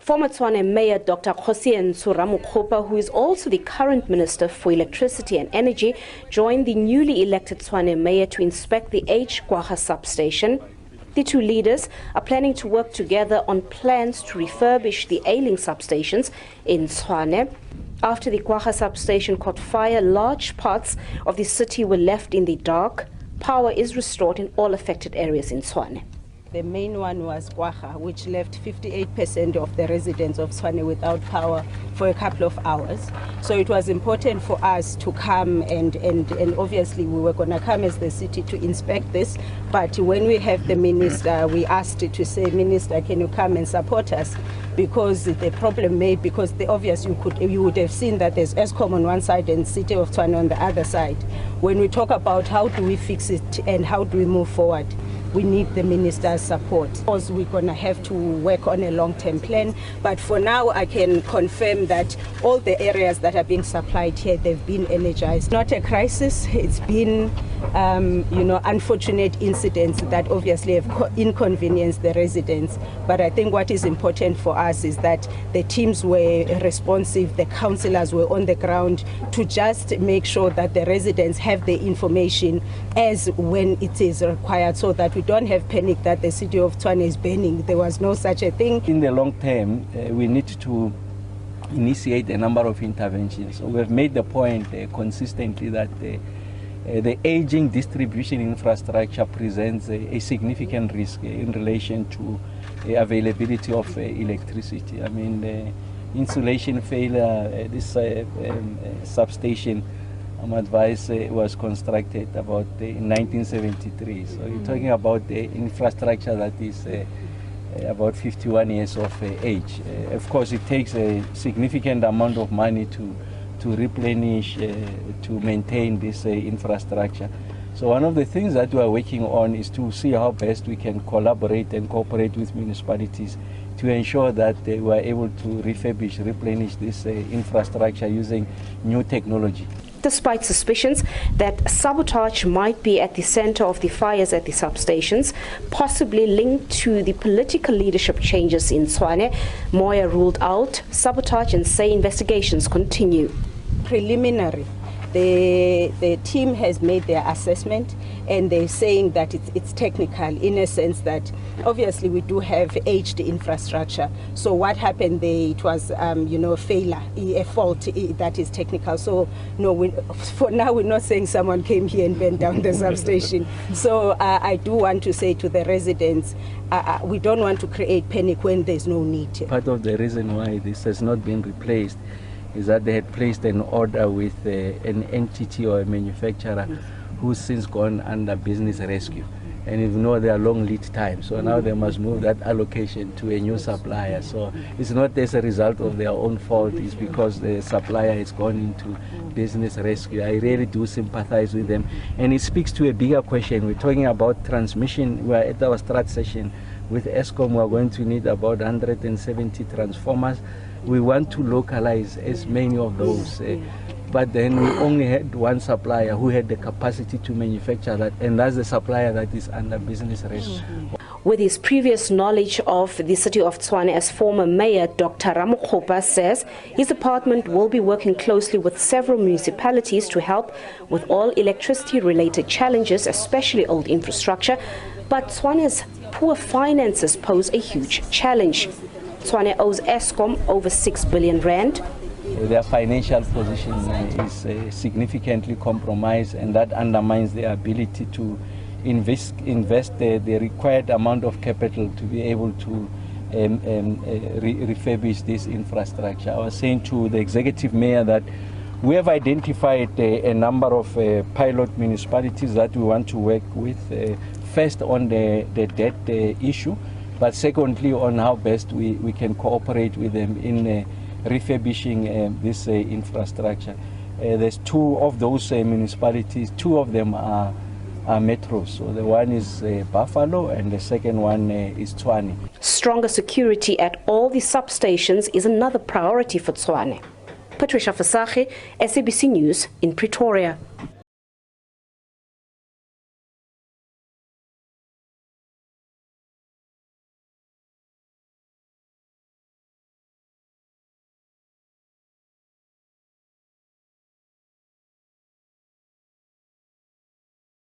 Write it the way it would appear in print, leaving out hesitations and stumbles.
Former Tshwane Mayor Dr. Kgosientsho Ramokgopa, who is also the current Minister for Electricity and Energy, joined the newly elected Tshwane Mayor to inspect the Kgosientsho substation. The two leaders are planning to work together on plans to refurbish the ailing substations in Tshwane. After the Kgosientsho substation caught fire, large parts of the city were left in the dark. Power is restored in all affected areas in Tshwane. The main one was Kgosientsho, which left 58% of the residents of Tshwane without power for a couple of hours. So it was important for us to come and obviously we were going to come as the city to inspect this. But when we have the minister, we asked to say, Minister, can you come and support us? Because the problem because the obvious you would have seen that there's Eskom on one side and City of Tshwane on the other side. When we talk about how do we fix it and how do we move forward, we need the minister's support. Because we're going to have to work on a long-term plan. But for now, I can confirm that all the areas that are being supplied here, they've been energized. Not a crisis. It's been, unfortunate incidents that obviously have inconvenienced the residents. But I think what is important for us is that the teams were responsive, the councillors were on the ground to just make sure that the residents have the information as when it is required, so that we don't have panic that the city of Tshwane is burning. There was no such a thing. In the long term, we need to initiate a number of interventions. So we have made the point consistently that the aging distribution infrastructure presents a significant risk in relation to availability of electricity. I mean, the insulation failure, this substation, I'm advised, was constructed about in 1973. So you're talking about the infrastructure that is about 51 years of age. Of course, it takes a significant amount of money to replenish, to maintain this infrastructure. So one of the things that we are working on is to see how best we can collaborate and cooperate with municipalities to ensure that we are able to refurbish, replenish this infrastructure using new technology. Despite suspicions that sabotage might be at the center of the fires at the substations, possibly linked to the political leadership changes in Tshwane, Moya ruled out sabotage and say investigations continue. Preliminary, the team has made their assessment and they're saying that it's technical in a sense that obviously we do have aged infrastructure. So what happened there, it was failure, a fault that is technical. So no, for now we're not saying someone came here and burned down the substation. So I do want to say to the residents, we don't want to create panic when there's no need. Part of the reason why this has not been replaced is that they had placed an order with an entity or a manufacturer who's since gone under business rescue. And you know there are long lead times, so now they must move that allocation to a new supplier. So it's not as a result of their own fault, it's because the supplier has gone into business rescue. I really do sympathize with them. And it speaks to a bigger question. We're talking about transmission. We're at our strat session with Eskom. We're going to need about 170 transformers. We want to localize as many of those, but then we only had one supplier who had the capacity to manufacture that, and that's the supplier that is under business rescue. With his previous knowledge of the city of Tshwane as former mayor, Dr. Ramokgopa says his department will be working closely with several municipalities to help with all electricity-related challenges, especially old infrastructure. But Tshwane's poor finances pose a huge challenge. Tshwane owes Eskom over 6 billion rand. Their financial position is significantly compromised, and that undermines their ability to invest the required amount of capital to be able to refurbish this infrastructure. I was saying to the executive mayor that we have identified a number of pilot municipalities that we want to work with, first on the debt issue, but secondly on how best we can cooperate with them in refurbishing this infrastructure. There's two of those municipalities, two of them are metros. So the one is Buffalo and the second one is Tshwane. Stronger security at all the substations is another priority for Tshwane. Patricia Fasage, SABC News in Pretoria.